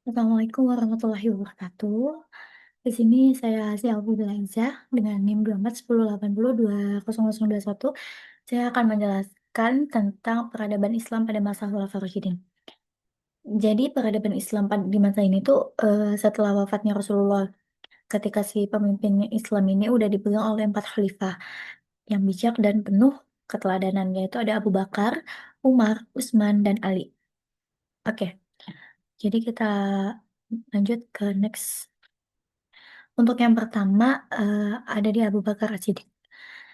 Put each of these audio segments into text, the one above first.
Assalamualaikum warahmatullahi wabarakatuh. Di sini saya Zia Auzubillahiminadzalik dengan NIM 241080200021. Saya akan menjelaskan tentang peradaban Islam pada masa Khulafaur Rasyidin. Jadi peradaban Islam di masa ini tuh setelah wafatnya Rasulullah, ketika si pemimpin Islam ini udah dipegang oleh 4 khalifah yang bijak dan penuh keteladanan, yaitu ada Abu Bakar, Umar, Utsman, dan Ali. Oke, jadi kita lanjut ke next. Untuk yang pertama ada di Abu Bakar As-Siddiq.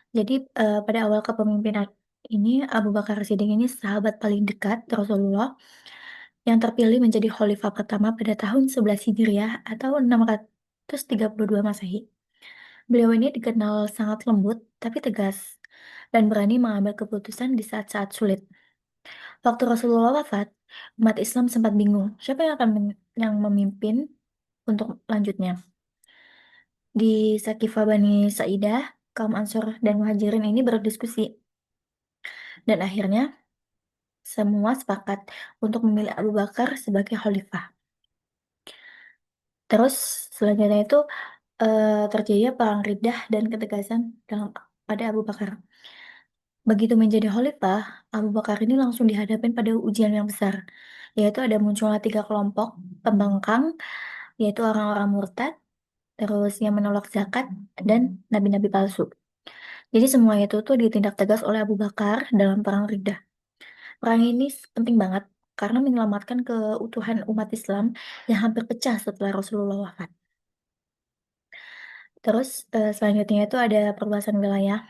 Jadi pada awal kepemimpinan ini Abu Bakar As-Siddiq ini sahabat paling dekat Rasulullah yang terpilih menjadi khalifah pertama pada tahun 11 Hijriah atau 632 Masehi. Beliau ini dikenal sangat lembut tapi tegas dan berani mengambil keputusan di saat-saat sulit. Waktu Rasulullah wafat, umat Islam sempat bingung siapa yang akan yang memimpin untuk lanjutnya. Di Sakifah Bani Sa'idah, kaum Ansor dan Muhajirin ini berdiskusi. Dan akhirnya semua sepakat untuk memilih Abu Bakar sebagai khalifah. Terus selanjutnya itu terjadi perang Riddah dan ketegasan pada Abu Bakar. Begitu menjadi khalifah, Abu Bakar ini langsung dihadapin pada ujian yang besar, yaitu ada munculnya 3 kelompok pembangkang, yaitu orang-orang murtad, terus yang menolak zakat, dan nabi-nabi palsu. Jadi semua itu tuh ditindak tegas oleh Abu Bakar dalam perang Riddah. Perang ini penting banget karena menyelamatkan keutuhan umat Islam yang hampir pecah setelah Rasulullah wafat. Terus selanjutnya itu ada perluasan wilayah.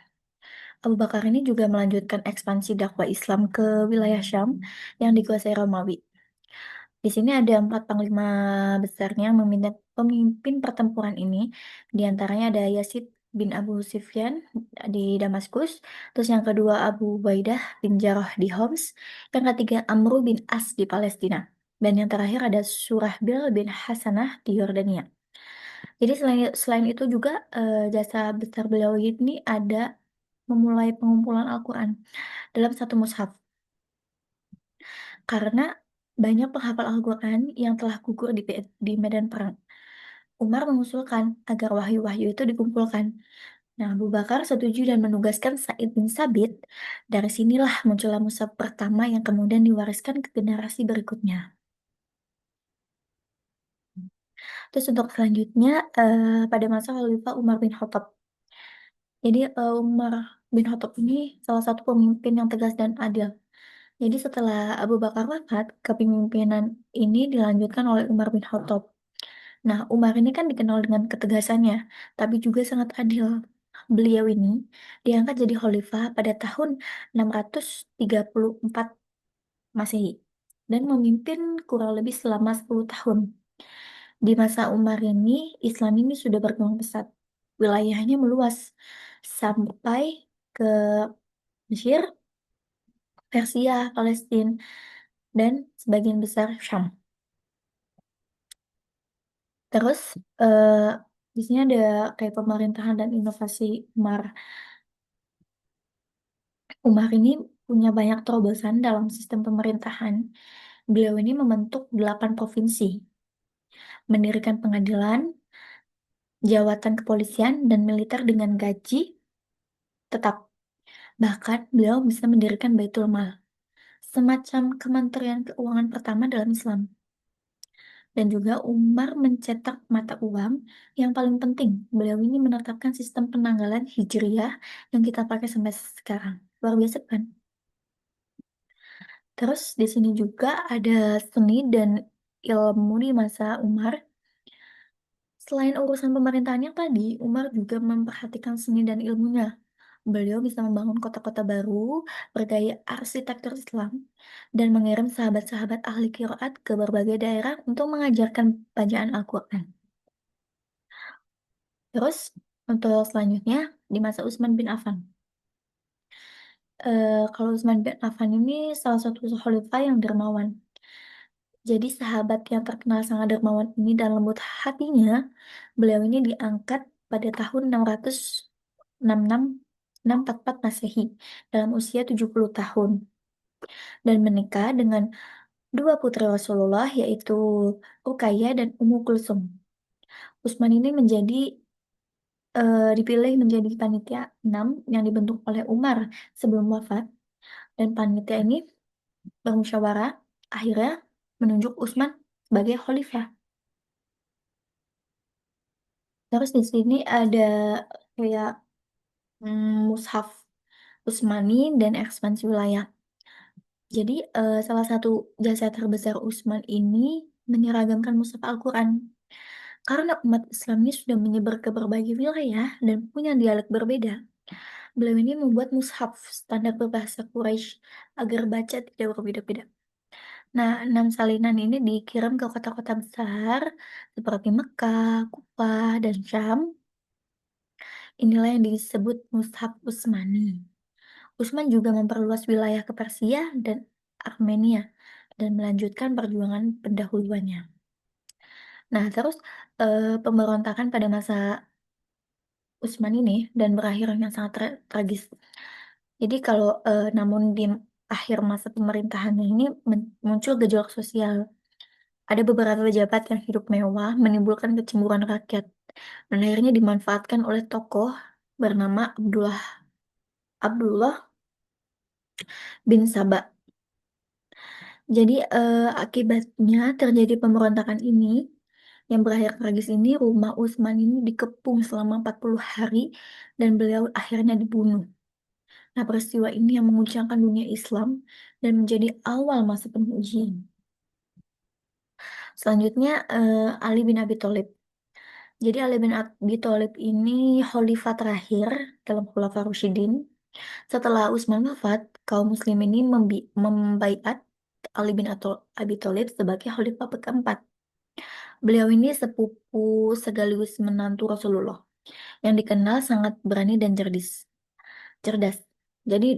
Abu Bakar ini juga melanjutkan ekspansi dakwah Islam ke wilayah Syam yang dikuasai Romawi. Di sini ada 4 panglima besarnya yang pemimpin pertempuran ini. Di antaranya ada Yazid bin Abu Sufyan di Damaskus, terus yang kedua Abu Ubaidah bin Jarrah di Homs, yang ketiga Amru bin As di Palestina, dan yang terakhir ada Surahbil bin Hasanah di Yordania. Jadi selain itu juga jasa besar beliau ini ada memulai pengumpulan Al-Quran dalam satu mushaf. Karena banyak penghafal Al-Quran yang telah gugur di medan perang. Umar mengusulkan agar wahyu-wahyu itu dikumpulkan. Nah, Abu Bakar setuju dan menugaskan Said bin Sabit. Dari sinilah muncullah mushaf pertama yang kemudian diwariskan ke generasi berikutnya. Terus untuk selanjutnya, pada masa Khalifah Umar bin Khattab. Jadi Umar bin Khattab ini salah satu pemimpin yang tegas dan adil. Jadi setelah Abu Bakar wafat, kepemimpinan ini dilanjutkan oleh Umar bin Khattab. Nah, Umar ini kan dikenal dengan ketegasannya, tapi juga sangat adil. Beliau ini diangkat jadi khalifah pada tahun 634 Masehi dan memimpin kurang lebih selama 10 tahun. Di masa Umar ini, Islam ini sudah berkembang pesat. Wilayahnya meluas sampai ke Mesir, Persia, Palestina, dan sebagian besar Syam. Terus eh, di sini ada kayak pemerintahan dan inovasi Umar. Umar ini punya banyak terobosan dalam sistem pemerintahan. Beliau ini membentuk 8 provinsi, mendirikan pengadilan, jawatan kepolisian, dan militer dengan gaji tetap. Bahkan beliau bisa mendirikan Baitul Mal, semacam kementerian keuangan pertama dalam Islam. Dan juga Umar mencetak mata uang yang paling penting. Beliau ini menetapkan sistem penanggalan Hijriyah yang kita pakai sampai sekarang. Luar biasa kan? Terus di sini juga ada seni dan ilmu di masa Umar. Selain urusan pemerintahan yang tadi, Umar juga memperhatikan seni dan ilmunya. Beliau bisa membangun kota-kota baru, bergaya arsitektur Islam, dan mengirim sahabat-sahabat ahli qiraat ke berbagai daerah untuk mengajarkan bacaan Al-Quran. Terus, untuk selanjutnya, di masa Utsman bin Affan. Kalau Utsman bin Affan ini salah satu khalifah yang dermawan. Jadi sahabat yang terkenal sangat dermawan ini dan lembut hatinya, beliau ini diangkat pada tahun 644 Masehi dalam usia 70 tahun dan menikah dengan Dua putri Rasulullah yaitu Ruqayyah dan Ummu Kulsum. Utsman ini dipilih menjadi panitia 6 yang dibentuk oleh Umar sebelum wafat, dan panitia ini bermusyawarah akhirnya menunjuk Utsman sebagai khalifah. Terus di sini ada kayak mushaf Utsmani dan ekspansi wilayah. Jadi salah satu jasa terbesar Utsman ini menyeragamkan mushaf Al-Quran. Karena umat Islam ini sudah menyebar ke berbagai wilayah dan punya dialek berbeda. Beliau ini membuat mushaf standar berbahasa Quraisy agar baca tidak berbeda-beda. Nah, 6 salinan ini dikirim ke kota-kota besar seperti Mekah, Kufah, dan Syam. Inilah yang disebut Mushaf Utsmani. Utsman juga memperluas wilayah ke Persia dan Armenia dan melanjutkan perjuangan pendahuluannya. Nah, terus pemberontakan pada masa Utsman ini dan berakhirnya sangat tragis. Jadi kalau namun di akhir masa pemerintahannya ini muncul gejolak sosial. Ada beberapa pejabat yang hidup mewah menimbulkan kecemburuan rakyat dan akhirnya dimanfaatkan oleh tokoh bernama Abdullah bin Sabah. Jadi akibatnya terjadi pemberontakan ini yang berakhir tragis ini, rumah Utsman ini dikepung selama 40 hari dan beliau akhirnya dibunuh. Nah, peristiwa ini yang menguncangkan dunia Islam dan menjadi awal masa pengujian. Selanjutnya Ali bin Abi Thalib. Jadi Ali bin Abi Thalib ini khalifah terakhir dalam Khulafaur Rasyidin. Setelah Utsman wafat, kaum muslim ini membaiat Ali bin Abi Thalib sebagai khalifah keempat. Beliau ini sepupu sekaligus menantu Rasulullah yang dikenal sangat berani dan cerdas. Jadi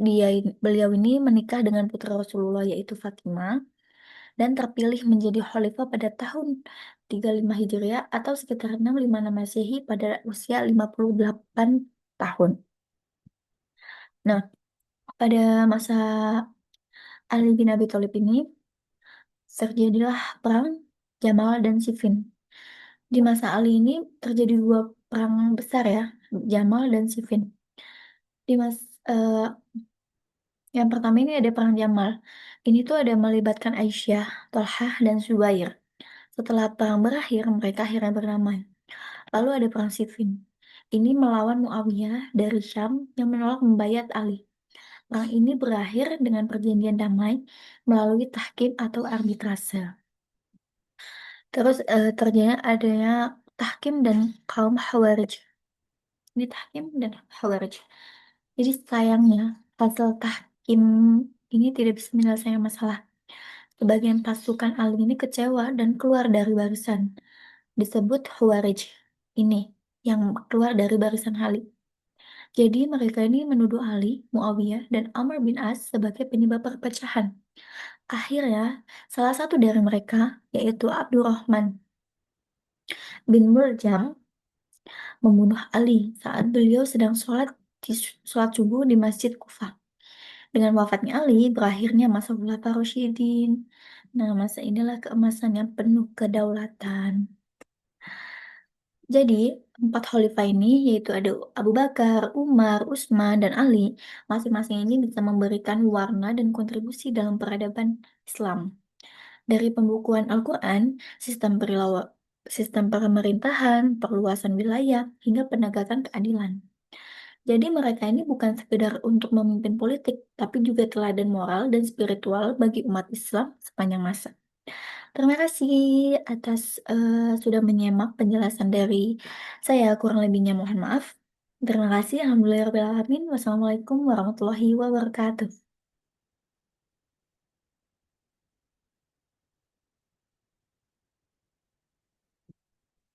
beliau ini menikah dengan putra Rasulullah yaitu Fatimah dan terpilih menjadi khalifah pada tahun 35 Hijriah atau sekitar 656 Masehi pada usia 58 tahun. Nah, pada masa Ali bin Abi Thalib ini terjadilah perang Jamal dan Siffin. Di masa Ali ini terjadi dua perang besar ya, Jamal dan Siffin. Di mas eh, yang pertama ini ada perang Jamal. Ini tuh ada melibatkan Aisyah, Tolhah, dan Zubair. Setelah perang berakhir, mereka akhirnya berdamai. Lalu ada perang Siffin. Ini melawan Muawiyah dari Syam yang menolak membayat Ali. Perang ini berakhir dengan perjanjian damai melalui tahkim atau arbitrase. Terus terjadi adanya tahkim dan kaum Khawarij. Ini tahkim dan Khawarij. Jadi sayangnya hasil tahkim ini tidak bisa menyelesaikan masalah. Sebagian pasukan Ali ini kecewa dan keluar dari barisan. Disebut Khawarij ini yang keluar dari barisan Ali. Jadi mereka ini menuduh Ali, Muawiyah, dan Amr bin As sebagai penyebab perpecahan. Akhirnya, salah satu dari mereka, yaitu Abdurrahman bin Muljam, membunuh Ali saat beliau sedang sholat subuh di Masjid Kufah. Dengan wafatnya Ali, berakhirnya masa Khulafaur Rasyidin. Nah, masa inilah keemasan yang penuh kedaulatan. Jadi, empat khalifah ini, yaitu ada Abu Bakar, Umar, Utsman, dan Ali, masing-masing ini bisa memberikan warna dan kontribusi dalam peradaban Islam. Dari pembukuan Al-Quran, sistem pemerintahan, perluasan wilayah, hingga penegakan keadilan. Jadi mereka ini bukan sekedar untuk memimpin politik, tapi juga teladan moral dan spiritual bagi umat Islam sepanjang masa. Terima kasih atas sudah menyimak penjelasan dari saya. Kurang lebihnya mohon maaf. Terima kasih. Alhamdulillahirrahmanirrahim. Wassalamualaikum warahmatullahi wabarakatuh.